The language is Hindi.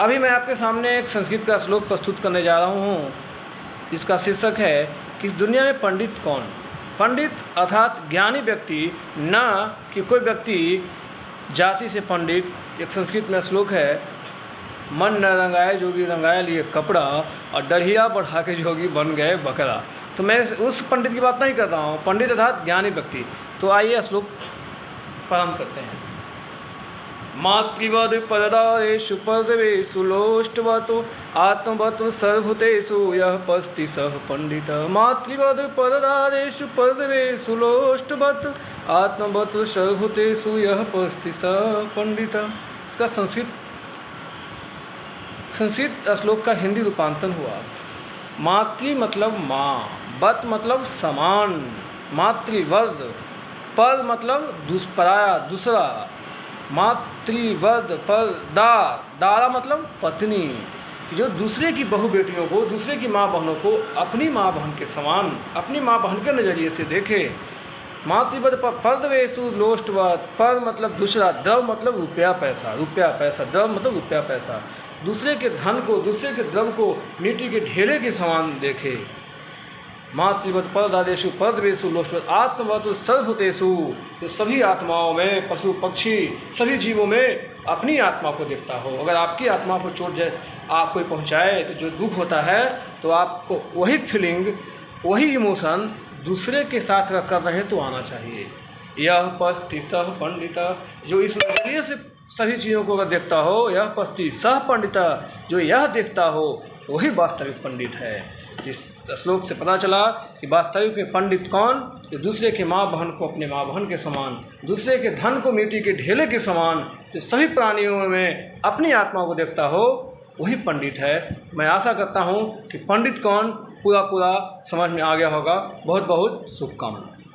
अभी मैं आपके सामने एक संस्कृत का श्लोक प्रस्तुत करने जा रहा हूँ। इसका शीर्षक है कि इस दुनिया में पंडित कौन। पंडित अर्थात ज्ञानी व्यक्ति, न कि कोई व्यक्ति जाति से पंडित। एक संस्कृत में श्लोक है, मन न रंगाए जोगी रंगाए लिए कपड़ा और डरिया बढ़ा के जोगी बन गए बकरा। तो मैं उस पंडित की बात नहीं कर रहा हूँ, पंडित अर्थात ज्ञानी व्यक्ति। तो आइए श्लोक प्रारंभ करते हैं। मातृवद परदारेषु परदेवेषु लोष्टवतु आत्मवतु सर्वभूतेषु यः पस्ति सः पंडितः। मातृवद परदारेषु परदेवेषु लोष्टवतु आत्मवतु सर्वभूतेषु यः पस्ति सः पंडितः। इसका संस्कृत श्लोक का हिंदी रूपांतरण हुआ। मातृ मतलब माँ, वत मतलब समान, मातृवद, पर मतलब पराया दूसरा, मातृवद पर दारा मतलब पत्नी, जो दूसरे की बहू बेटियों को, दूसरे की माँ बहनों को अपनी माँ बहन के समान, अपनी माँ बहन के नज़रिए से देखे। मातृवद परद्वेषु लोष्टवत, पर मतलब दूसरा, द्रव मतलब रुपया पैसा, द्रव मतलब रुपया पैसा। दूसरे के धन को, दूसरे के द्रव को मिट्टी के ढेले के समान देखे। मातृवत परदादेशु परद्वेषु लोष्टवत आत्मवत सर्वभूतेषु, जो सभी आत्माओं में, पशु पक्षी सभी जीवों में अपनी आत्मा को देखता हो। अगर आपकी आत्मा को चोट जाए, आप कोई पहुँचाए तो जो दुख होता है, तो आपको वही फीलिंग, वही इमोशन दूसरे के साथ कर रहे तो आना चाहिए। यह पस्ति सह पंडिता, जो इस नजरिए से सभी चीज़ों को अगर देखता हो, यह पस्ति सह पंडिता, जो यह देखता हो वही वास्तविक पंडित है। इस श्लोक से पता चला कि वास्तविक में पंडित कौन, जो दूसरे के माँ बहन को अपने माँ बहन के समान, दूसरे के धन को मिट्टी के ढेले के समान, जो सभी प्राणियों में अपनी आत्मा को देखता हो वही पंडित है। मैं आशा करता हूँ कि पंडित कौन पूरा समझ में आ गया होगा। बहुत बहुत शुभकामनाएं।